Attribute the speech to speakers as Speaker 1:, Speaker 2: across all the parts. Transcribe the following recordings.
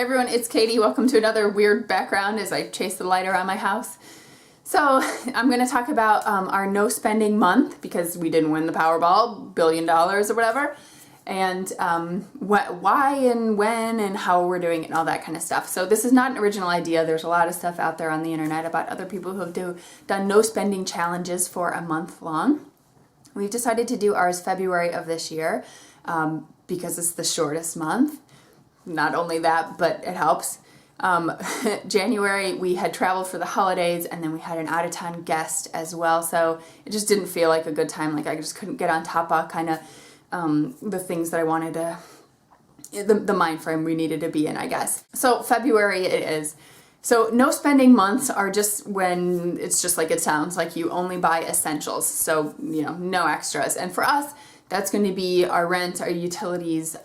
Speaker 1: Hey everyone, it's Katie. Welcome to another weird background as I chase the light around my house. So I'm going to talk about our no spending month because we didn't win the Powerball, $1 billion or whatever, and why and when and how we're doing it and all that kind of stuff. So this is not an original idea. There's a lot of stuff out there on the internet about other people who have done no spending challenges for a month long. We've decided to do ours February of this year because it's the shortest month. Not only that, but it helps. January we had traveled for the holidays and then we had an out-of-town guest as well, so it just didn't feel like a good time. Like I just couldn't get on top of kind of the things that I wanted to, the mind frame we needed to be in, I guess. So February it is. So no spending months are just when it's just like it sounds, like you only buy essentials, so you know, no extras. And for us that's going to be our rent, our utilities,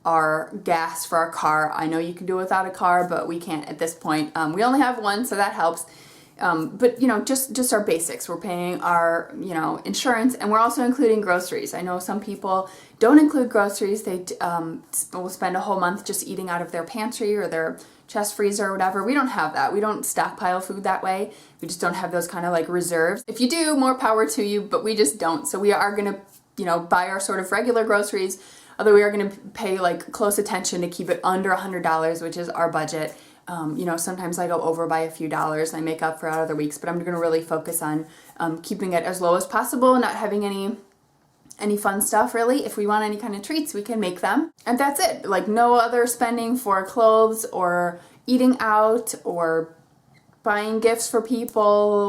Speaker 1: our gas for our car. I know you can do without a car, but we can't at this point. We only have one, so that helps. But you know, just our basics. We're paying our, you know, insurance, and we're also including groceries. I know some people don't include groceries. They will spend a whole month just eating out of their pantry or their chest freezer or whatever. We don't have that. We don't stockpile food that way. We just don't have those kind of like reserves. If you do, more power to you, but we just don't. So we are gonna, you know, buy our sort of regular groceries. Although we are going to pay like close attention to keep it under $100, which is our budget. You know, sometimes I go over by a few dollars and I make up for other weeks, but I'm going to really focus on keeping it as low as possible, not having any fun stuff really. If we want any kind of treats, we can make them. And that's it. Like no other spending for clothes or eating out or buying gifts for people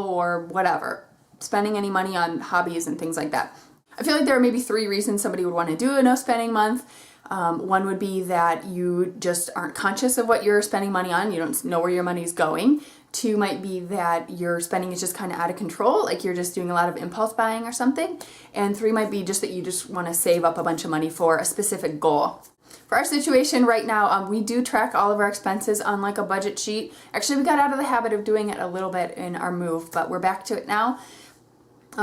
Speaker 1: or whatever. Spending any money on hobbies and things like that. I feel like there are maybe 3 reasons somebody would want to do a no spending month. One would be that you just aren't conscious of what you're spending money on. You don't know where your money is going. 2 might be that your spending is just kind of out of control, like you're just doing a lot of impulse buying or something. And 3 might be just that you just want to save up a bunch of money for a specific goal. For our situation right now, we do track all of our expenses on like a budget sheet. Actually, we got out of the habit of doing it a little bit in our move, but we're back to it now.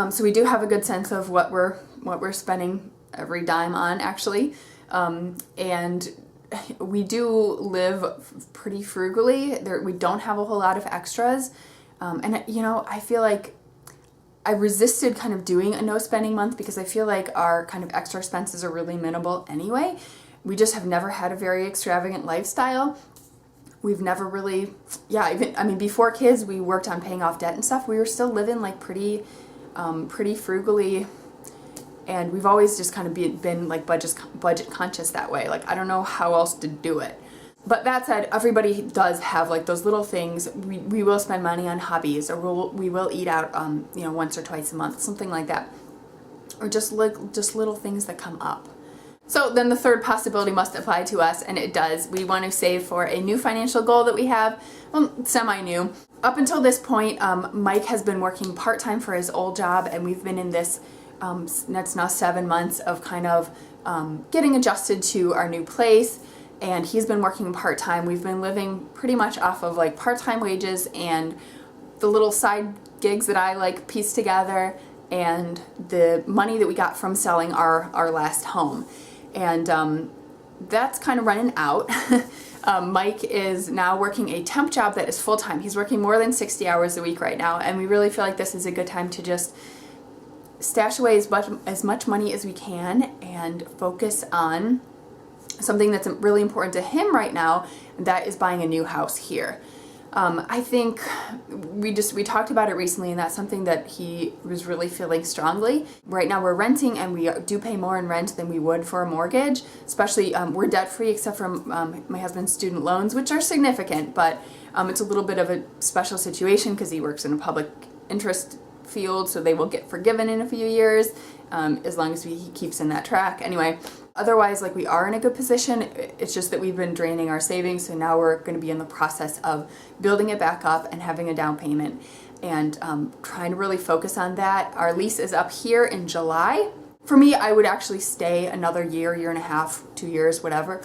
Speaker 1: So we do have a good sense of what we're spending every dime on, actually, and we do live pretty frugally. We don't have a whole lot of extras, and you know, I feel like I resisted kind of doing a no spending month because I feel like our kind of extra expenses are really minimal anyway. We just have never had a very extravagant lifestyle. We've never really, I mean, before kids, we worked on paying off debt and stuff. We were still living like pretty frugally, and we've always just kind of been like budget conscious that way. Like I don't know how else to do it. But that said, everybody does have like those little things. We will spend money on hobbies, or we will eat out you know, once or twice a month, something like that, or just little things that come up. So then the third possibility must apply to us, and it does. We want to save for a new financial goal that we have, well, semi-new. Up until this point, Mike has been working part-time for his old job, and we've been in this, that's now 7 months of kind of getting adjusted to our new place, and he's been working part-time. We've been living pretty much off of like part-time wages and the little side gigs that I like piece together and the money that we got from selling our last home. And that's kind of running out. Mike is now working a temp job that is full-time. He's working more than 60 hours a week right now, and we really feel like this is a good time to just stash away as much money as we can and focus on something that's really important to him right now, and that is buying a new house here. I think we talked about it recently, and that's something that he was really feeling strongly. Right now we're renting, and we do pay more in rent than we would for a mortgage, especially we're debt free except for my husband's student loans, which are significant, but it's a little bit of a special situation because he works in a public interest field, so they will get forgiven in a few years as long as he keeps in that track. Anyway, otherwise, like, we are in a good position. It's just that we've been draining our savings, so now we're going to be in the process of building it back up and having a down payment and trying to really focus on that. Our lease is up here in July. For me, I would actually stay another year and a half, 2 years, whatever,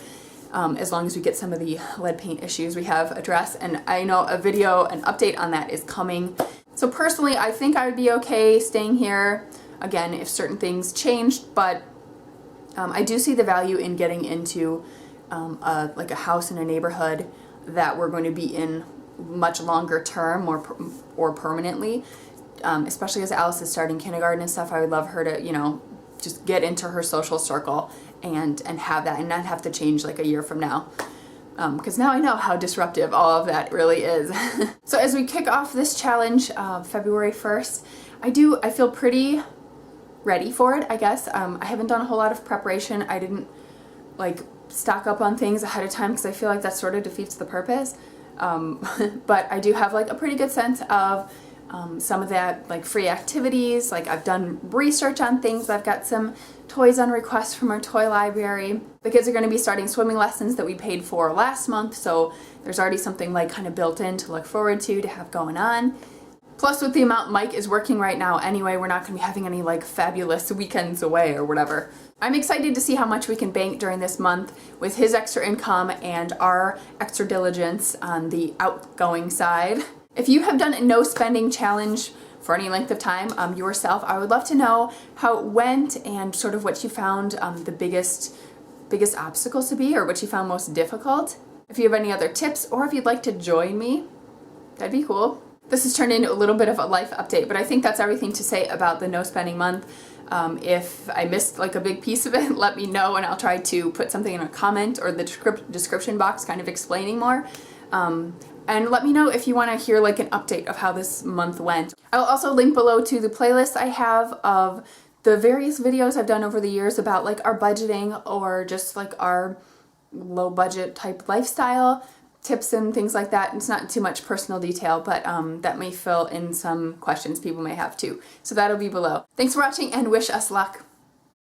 Speaker 1: as long as we get some of the lead paint issues we have addressed. And I know an update on that is coming. So personally, I think I would be okay staying here, again, if certain things changed, but I do see the value in getting into like a house in a neighborhood that we're going to be in much longer term or permanently. Especially as Alice is starting kindergarten and stuff, I would love her to, you know, just get into her social circle and have that and not have to change like a year from now. Because now I know how disruptive all of that really is. So as we kick off this challenge, February 1st, I feel pretty ready for it, I guess. I haven't done a whole lot of preparation. I didn't like stock up on things ahead of time because I feel like that sort of defeats the purpose. But I do have like a pretty good sense of some of that like free activities. Like I've done research on things. I've got some toys on request from our toy library. The kids are going to be starting swimming lessons that we paid for last month, so there's already something like kind of built in to look forward to have going on. Plus with the amount Mike is working right now anyway, we're not going to be having any like fabulous weekends away or whatever. I'm excited to see how much we can bank during this month with his extra income and our extra diligence on the outgoing side. If you have done a no spending challenge for any length of time yourself, I would love to know how it went and sort of what you found the biggest obstacles to be, or what you found most difficult. If you have any other tips, or if you'd like to join me, that'd be cool. This has turned into a little bit of a life update, but I think that's everything to say about the no spending month. If I missed like a big piece of it, let me know and I'll try to put something in a comment or the description box kind of explaining more. And let me know if you want to hear like an update of how this month went. I'll also link below to the playlist I have of the various videos I've done over the years about like our budgeting or just like our low budget type lifestyle tips and things like that. It's not too much personal detail, but that may fill in some questions people may have too. So that'll be below. Thanks for watching and wish us luck.